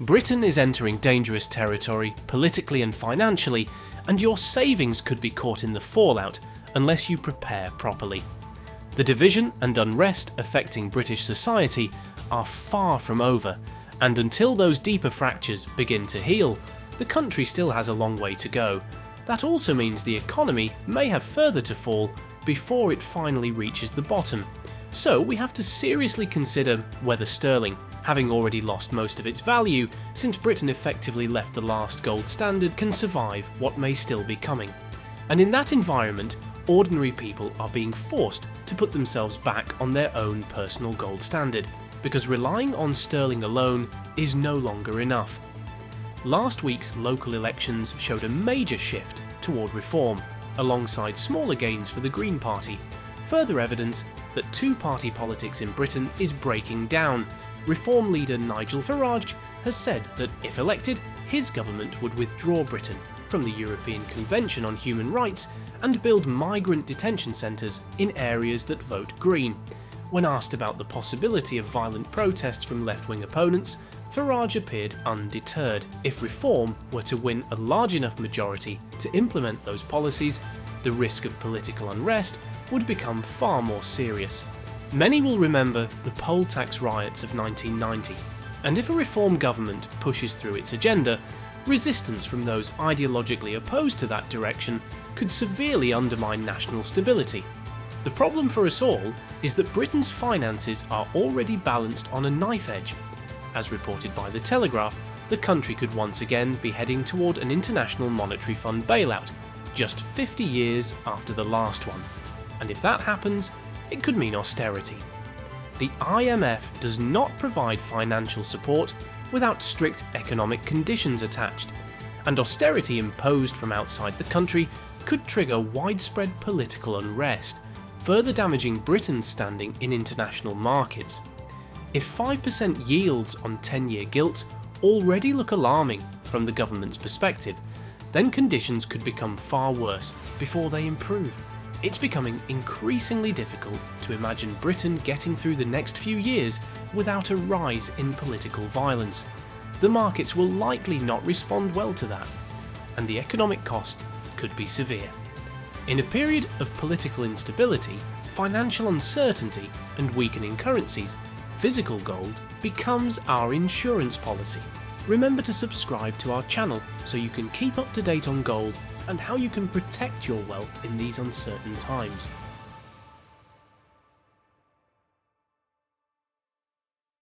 Britain is entering dangerous territory, politically and financially, and your savings could be caught in the fallout unless you prepare properly. The division and unrest affecting British society are far from over, and until those deeper fractures begin to heal, the country still has a long way to go. That also means the economy may have further to fall before it finally reaches the bottom. So we have to seriously consider whether sterling, having already lost most of its value since Britain effectively left the last gold standard, can survive what may still be coming. And in that environment, ordinary people are being forced to put themselves back on their own personal gold standard, because relying on sterling alone is no longer enough. Last week's local elections showed a major shift toward reform, alongside smaller gains for the Green Party, further evidence that two-party politics in Britain is breaking down. Reform leader Nigel Farage has said that if elected, his government would withdraw Britain from the European Convention on Human Rights and build migrant detention centres in areas that vote Green. When asked about the possibility of violent protests from left-wing opponents, Farage appeared undeterred. If reform were to win a large enough majority to implement those policies, the risk of political unrest would become far more serious. Many will remember the poll tax riots of 1990, and if a reform government pushes through its agenda, resistance from those ideologically opposed to that direction could severely undermine national stability. The problem for us all is that Britain's finances are already balanced on a knife edge. As reported by The Telegraph, the country could once again be heading toward an International Monetary Fund bailout, just 50 years after the last one. And if that happens, it could mean austerity. The IMF does not provide financial support without strict economic conditions attached, and austerity imposed from outside the country could trigger widespread political unrest, further damaging Britain's standing in international markets. If 5% yields on 10-year gilts already look alarming from the government's perspective, then conditions could become far worse before they improve. It's becoming increasingly difficult to imagine Britain getting through the next few years without a rise in political violence. The markets will likely not respond well to that, and the economic cost could be severe. In a period of political instability, financial uncertainty, and weakening currencies, physical gold becomes our insurance policy. Remember to subscribe to our channel so you can keep up to date on gold and how you can protect your wealth in these uncertain times.